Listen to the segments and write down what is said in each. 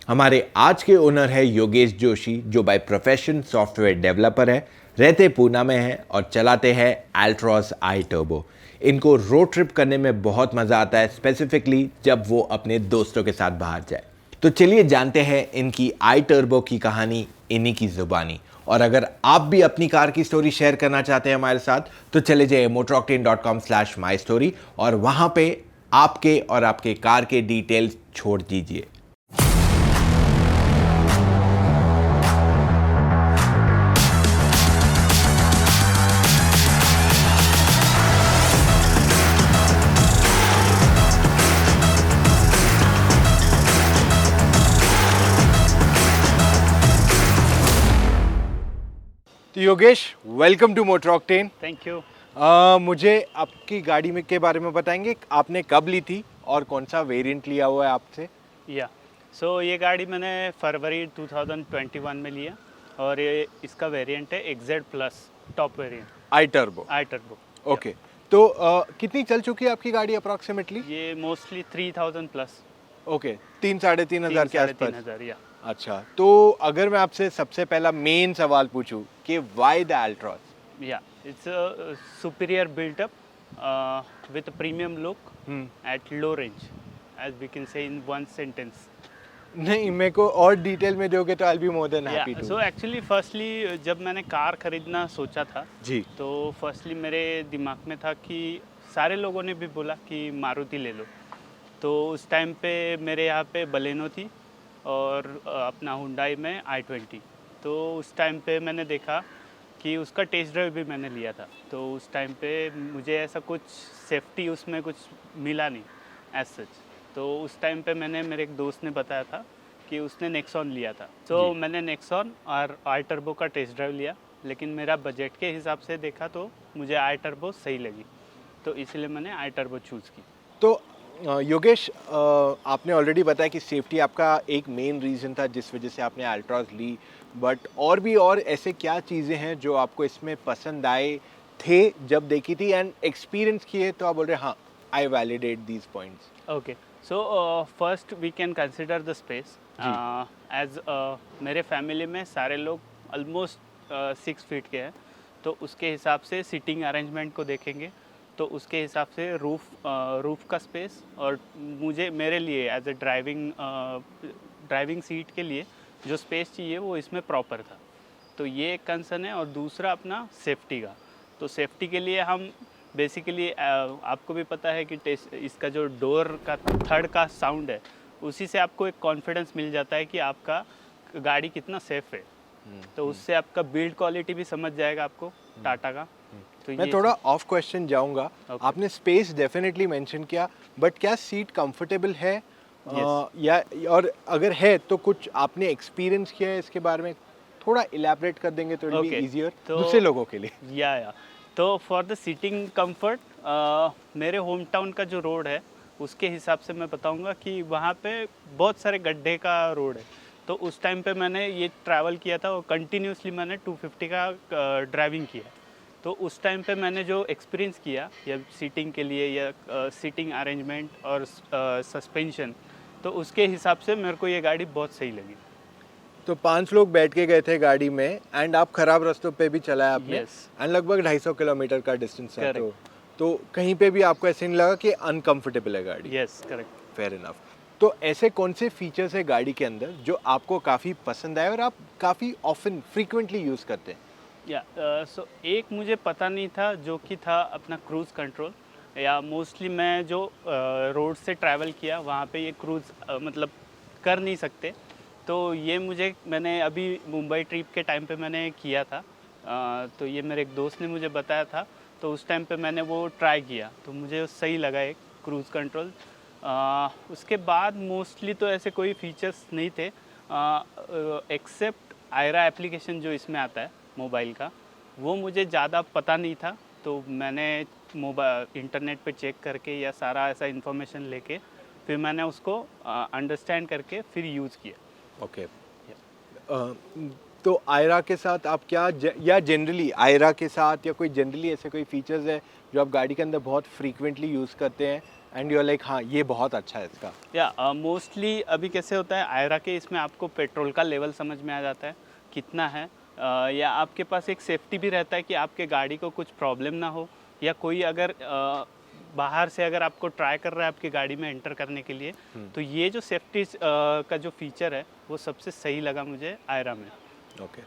हमारे आज के ओनर है योगेश जोशी, जो बाय प्रोफेशन सॉफ्टवेयर डेवलपर है, रहते पूना में हैं और चलाते हैं एल्ट्रॉस आई टर्बो। इनको रोड ट्रिप करने में बहुत मज़ा आता है, स्पेसिफिकली जब वो अपने दोस्तों के साथ बाहर जाए। तो चलिए जानते हैं इनकी आई टर्बो की कहानी इन्हीं की ज़ुबानी। और अगर आप भी अपनी कार की स्टोरी शेयर करना चाहते हैं हमारे साथ, तो चले जाइए motoroctane.com/mystory और वहाँ पे आपके और आपके कार के डिटेल्स छोड़ दीजिए। तो Yogesh, welcome to Motor Octane. Thank you. मुझे आपकी गाड़ी में के बारे में बताएंगे, आपने कब ली थी और कौन सा वेरिएंट लिया हुआ है आपसे? या ये गाड़ी मैंने फरवरी 2021 में लिया और ये इसका वेरिएंट है XZ प्लस टॉप वेरिएंट आई टर्बो। आई टर्बो। ओके, तो कितनी चल चुकी है आपकी गाड़ी अप्रॉक्सीमेटली? ये मोस्टली 3000 प्लस। ओके, 3-3.5 हज़ार के आसपास। 3,500 या। अच्छा, तो अगर मैं आपसे सबसे पहला मेन सवाल पूछूं कि व्हाई द अल्ट्रॉस? या it's a superior built up with premium look at low range, as we can say in one sentence. नहीं, मेरे को और डिटेल में दोगे तो I will be more than happy to. So actually firstly जब मैंने कार खरीदना सोचा था जी। तो फर्स्टली मेरे दिमाग में था कि सारे लोगों ने भी बोला कि मारुति ले लो। तो उस टाइम पे मेरे यहाँ पे बलेनो थी और अपना हुंडई में i20। तो उस टाइम पे मैंने देखा कि उसका टेस्ट ड्राइव भी मैंने लिया था। तो उस टाइम पे मुझे ऐसा कुछ सेफ्टी उसमें कुछ मिला नहीं एज सच। तो उस टाइम पे मैंने मेरे एक दोस्त ने बताया था कि उसने नेक्सॉन लिया था। तो मैंने नेक्सॉन और आई टर्बो का टेस्ट ड्राइव लिया, लेकिन मेरा बजट के हिसाब से देखा तो मुझे आई टर्बो सही लगी, तो इसलिए मैंने आई टर्बो चूज़ की। तो योगेश, आपने ऑलरेडी बताया कि सेफ्टी आपका एक मेन रीज़न था जिस वजह से आपने अल्ट्रॉस ली, बट और ऐसे क्या चीज़ें हैं जो आपको इसमें पसंद आए थे जब देखी थी एंड एक्सपीरियंस किए तो आप बोल रहे हैं हाँ, I validate these points? Okay, so first we can consider the space. As मेरे फैमिली में सारे लोग ऑलमोस्ट 6 फीट के हैं, तो उसके हिसाब से सीटिंग अरेंजमेंट को देखेंगे तो उसके हिसाब से रूफ़ का स्पेस और मुझे मेरे लिए एज ए ड्राइविंग सीट के लिए जो स्पेस चाहिए वो इसमें प्रॉपर था। तो ये एक कंसर्न है। और दूसरा अपना सेफ्टी का, तो सेफ्टी के लिए हम बेसिकली आपको भी पता है कि इसका जो डोर का थर्ड का साउंड है, उसी से आपको एक कॉन्फिडेंस मिल जाता है कि आपका गाड़ी कितना सेफ़ है। तो उससे आपका बिल्ड क्वालिटी भी समझ जाएगा आपको टाटा का। तो मैं थोड़ा ऑफ क्वेश्चन जाऊंगा। Okay. आपने स्पेस डेफिनेटली मेंशन किया, बट क्या सीट कंफर्टेबल है? या और अगर है तो कुछ आपने एक्सपीरियंस किया है इसके बारे में, थोड़ा इलैबोरेट कर देंगे तो इट बी Okay. इजियर तो दूसरे लोगों के लिए। या तो फॉर द सीटिंग कंफर्ट, मेरे होम टाउन का जो रोड है उसके हिसाब से मैं बताऊंगा कि वहाँ पे बहुत सारे गड्ढे का रोड है। तो उस टाइम पे मैंने ये ट्रैवल किया था और कंटिन्यूसली मैंने 250 का ड्राइविंग किया। तो उस टाइम पे मैंने जो एक्सपीरियंस किया या सीटिंग के लिए या सीटिंग अरेंजमेंट और सस्पेंशन, तो उसके हिसाब से मेरे को ये गाड़ी बहुत सही लगी। तो 5 लोग बैठ के गए थे गाड़ी में एंड आप खराब रास्तों पे भी चलाया आपने। Yes. एंड लगभग 250 किलोमीटर का डिस्टेंस है, Correct. तो कहीं पे भी आपको ऐसे नहीं लगा कि अनकंफर्टेबल है गाड़ी? Yes, correct. Fair enough. तो ऐसे कौन से फीचर्स है गाड़ी के अंदर जो आपको काफ़ी पसंद आए और आप काफ़ी ऑफन फ्रीक्वेंटली यूज़ करते हैं? सो एक मुझे पता नहीं था जो कि था अपना क्रूज़ कंट्रोल। या मोस्टली मैं जो रोड से ट्रैवल किया वहाँ पे ये क्रूज़ मतलब कर नहीं सकते। तो ये मैंने अभी मुंबई ट्रिप के टाइम पे मैंने किया था। तो ये मेरे एक दोस्त ने मुझे बताया था, तो उस टाइम पे मैंने वो ट्राई किया तो मुझे सही लगा एक क्रूज़ कंट्रोल। उसके बाद मोस्टली तो ऐसे कोई फीचर्स नहीं थे एक्सेप्ट आयरा एप्लीकेशन जो इसमें आता है मोबाइल का, वो मुझे ज़्यादा पता नहीं था। तो मैंने इंटरनेट पे चेक करके या सारा ऐसा इन्फॉर्मेशन लेके फिर मैंने उसको अंडरस्टैंड करके फिर यूज़ किया। ओके। तो आयरा के साथ आप क्या या जनरली आयरा के साथ या कोई जनरली ऐसे कोई फीचर्स है जो आप गाड़ी के अंदर बहुत फ्रीक्वेंटली यूज़ करते हैं एंड यू आर लाइक हाँ ये बहुत अच्छा है इसका. या मोस्टली अभी कैसे होता है आयरा के, इसमें आपको पेट्रोल का लेवल समझ में आ जाता है कितना है, या आपके पास एक सेफ्टी भी रहता है कि आपके गाड़ी को कुछ प्रॉब्लम ना हो, या कोई अगर बाहर से अगर आपको ट्राई कर रहा है आपकी गाड़ी में एंटर करने के लिए, तो ये जो सेफ्टी का जो फीचर है वो सबसे सही लगा मुझे आयरा में. ओके.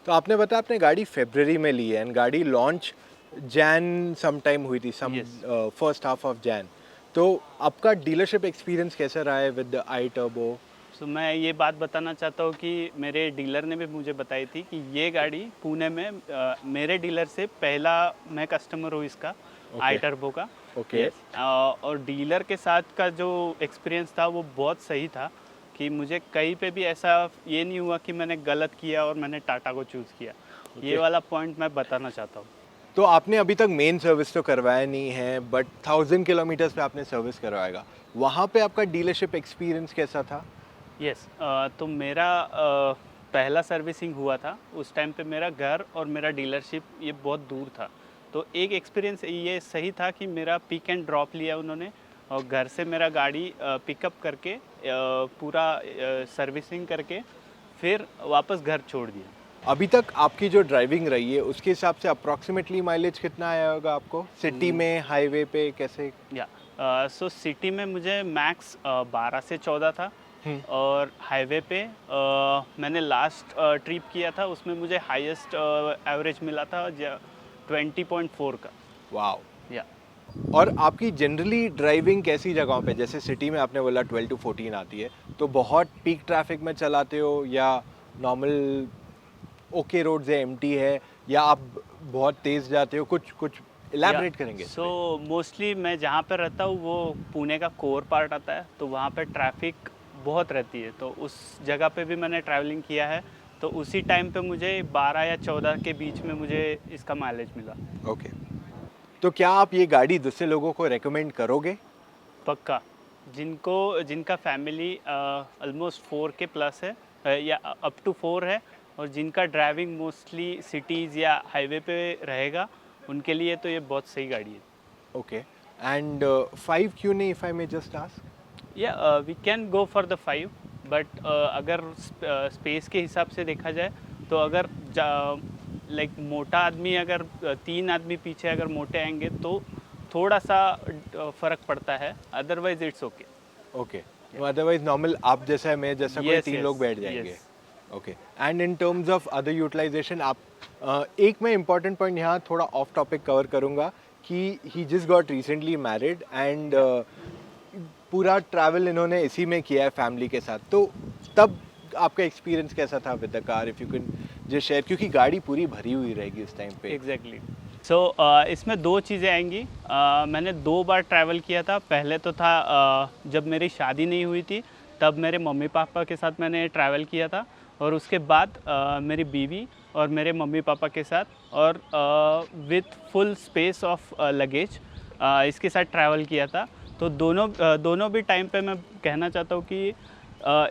तो आपने बताया आपने गाड़ी फरवरी में ली है एंड गाड़ी लॉन्च जैन सम टाइम हुई थी, सम Yes. First half of Jain. तो आपका डीलरशिप एक्सपीरियंस कैसा रहा है विद द आई टर्बो? सो मैं ये बात बताना चाहता हूँ कि मेरे डीलर ने भी मुझे बताई थी कि ये गाड़ी पुणे में मेरे डीलर से पहला मैं कस्टमर हूँ इसका, आई टर्बो का. Okay. Yes. और डीलर के साथ का जो एक्सपीरियंस था वो बहुत सही था कि मुझे कहीं पे भी ऐसा ये नहीं हुआ कि मैंने गलत किया और मैंने टाटा को चूज़ किया. ये वाला पॉइंट मैं बताना चाहता हूँ. तो आपने अभी तक मेन सर्विस तो करवाया नहीं है बट 1000 किलोमीटर्स पे आपने सर्विस करवाएगा. वहाँ पे आपका डीलरशिप एक्सपीरियंस कैसा था? यस. तो मेरा पहला सर्विसिंग हुआ था उस टाइम पे मेरा घर और मेरा डीलरशिप ये बहुत दूर था. तो एक एक्सपीरियंस ये सही था कि मेरा पिक एंड ड्रॉप लिया उन्होंने और घर से मेरा गाड़ी पिकअप करके पूरा सर्विसिंग करके फिर वापस घर छोड़ दिया. अभी तक आपकी जो ड्राइविंग रही है उसके हिसाब से अप्रॉक्सीमेटली माइलेज कितना आया होगा आपको सिटी में, हाईवे पे कैसे? या सो सिटी में मुझे मैक्स 12 से 14 था और हाईवे पे मैंने लास्ट ट्रिप किया था उसमें मुझे हाईएस्ट एवरेज मिला था 20.4 का. वाओ. या और आपकी जनरली ड्राइविंग कैसी जगहों पे, जैसे सिटी में आपने बोला 12 to 14 आती है, तो बहुत पीक ट्रैफिक में चलाते हो या नॉर्मल ओके रोड्स है, एम्प्टी है, या आप बहुत तेज़ जाते हो? कुछ इलैबोरेट करेंगे? सो मोस्टली मैं जहाँ पर रहता हूँ वो पुणे का कोर पार्ट आता है, तो वहाँ पे ट्रैफिक बहुत रहती है, तो उस जगह पे भी मैंने ट्रैवलिंग किया है. तो उसी टाइम पे मुझे 12 या 14 के बीच में मुझे इसका माइलेज मिला. ओके. तो क्या आप ये गाड़ी दूसरे लोगों को रेकमेंड करोगे? पक्का. जिनका फैमिली ऑलमोस्ट 4 के प्लस है या अप टू 4 है और जिनका ड्राइविंग मोस्टली सिटीज़ या हाईवे पे रहेगा उनके लिए तो ये बहुत सही गाड़ी है. ओके. एंड 5 क्यों नहीं, if I may just ask? या we can go for the 5, but अगर स्पेस के हिसाब से देखा जाए तो अगर लाइक मोटा आदमी अगर 3 आदमी पीछे अगर मोटे आएंगे तो थोड़ा सा फ़र्क पड़ता है, otherwise it's okay. Okay. Otherwise normal आप जैसा है, मैं जैसा, कोई Yes, 3 yes, लोग बैठ जाएंगे. yes. Okay. And in terms of other utilization आप एक मैं इंपॉर्टेंट पॉइंट यहाँ थोड़ा ऑफ टॉपिक कवर करूँगा कि he just got recently married and पूरा ट्रैवल इन्होंने इसी में किया है फैमिली के साथ. तो तब आपका एक्सपीरियंस कैसा था with the car, if you can just share, क्योंकि गाड़ी पूरी भरी हुई रहेगी उस टाइम पे. एग्जैक्टली. सो इसमें 2 चीज़ें आएंगी. मैंने 2 बार ट्रैवल किया था. पहले तो था जब मेरी शादी नहीं हुई थी तब मेरे मम्मी पापा के साथ मैंने ट्रैवल किया था, और उसके बाद मेरी बीवी और मेरे मम्मी पापा के साथ और with full space of luggage इसके साथ ट्रैवल किया था. तो दोनों भी टाइम पे मैं कहना चाहता हूँ कि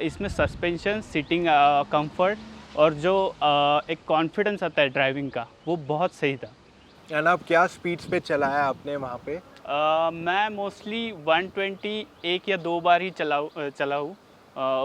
इसमें सस्पेंशन, सीटिंग कंफर्ट और जो एक कॉन्फिडेंस आता है ड्राइविंग का वो बहुत सही था. एंड आप क्या स्पीड्स पे चलाया आपने वहाँ पे? मैं मोस्टली 120 1 या 2 बार ही चला हूँ.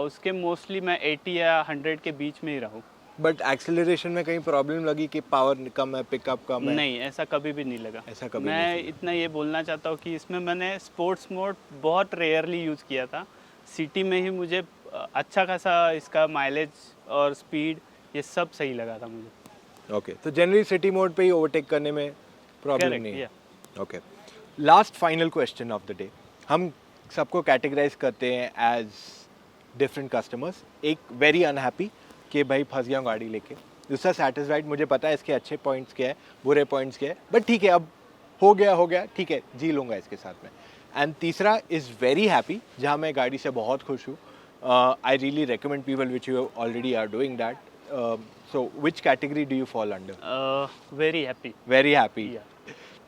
उसके मोस्टली मैं 80 या 100 के बीच में ही रहा हूँ. बट एक्सेलरेशन में कहीं प्रॉब्लम लगी कि पावर कम है, पिकअप कम है? नहीं, ऐसा कभी भी नहीं लगा. ऐसा कभी मैं नहीं. इतना ये बोलना चाहता हूँ कि इसमें मैंने स्पोर्ट्स मोड बहुत रेयरली यूज़ किया था. सिटी में ही मुझे अच्छा खासा इसका माइलेज और स्पीड ये सब सही लगा था मुझे. ओके. तो जनरली सिटी मोड पे ही ओवरटेक करने में प्रॉब्लम Correct, नहीं है? yeah. Okay. Last final question of the day. हम सबको कैटेगराइज करते हैं एज डिफरेंट कस्टमर्स. एक वेरी अनहैप्पी कि भाई फंस गया हूँ गाड़ी लेके, दूसरा सेटिस्फाइड, मुझे पता है इसके अच्छे पॉइंट्स क्या है, बुरे पॉइंट्स क्या है, बट ठीक है अब हो गया ठीक है, जी लूँगा इसके साथ में. एंड तीसरा इज़ वेरी हैप्पी, जहाँ मैं गाड़ी से बहुत खुश हूँ. I really recommend people which you already are doing that. So which category do you fall under? Very happy. Very happy.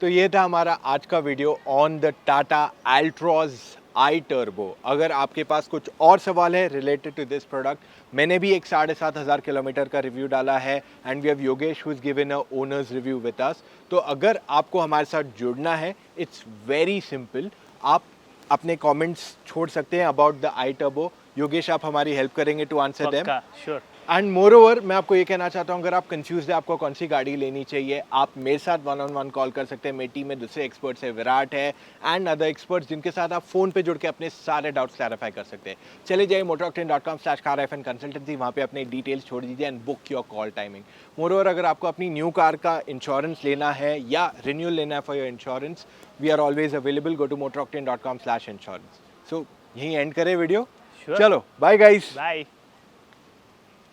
तो ये था हमारा आज का video on the Tata Altroz i turbo. अगर आपके पास कुछ और सवाल है रिलेटेड टू दिस प्रोडक्ट, मैंने भी एक 7,500 किलोमीटर का रिव्यू डाला है and we have Yogesh who is given a owners review with us. तो अगर आपको हमारे साथ जुड़ना है, इट्स वेरी सिंपल. आप अपने कमेंट्स छोड़ सकते हैं about the I turbo. Yogesh आप हमारी हेल्प करेंगे टू आंसर देम। पक्का, श्योर। एंड मोर ओवर मैं आपको ये कहना चाहता हूँ, अगर आप कंफ्यूज है आपको कौन सी गाड़ी लेनी चाहिए, आप मेरे साथ 1-on-1 कॉल कर सकते हैं। मेरी टीम में दूसरे एक्सपर्ट्स है, विराट है एंड अदर एक्सपर्ट्स, जिनके साथ आप फोन पे जुड़ के अपने सारे डाउट्स क्लैरिफाई कर सकते हैं। चले जाइए motoroctane.com/car-fan consultancy, वहाँ पे अपने डिटेल्स छोड़ दीजिए and book your call timing. More over अगर आपको अपनी न्यू कार का इंश्योरेंस लेना है या रिन्यूअल लेना है for your insurance, we are always available. Go to motoroctane.com/insurance। सो यहीं एंड करें वीडियो। Sure. चलो बाय गाइस। बाय।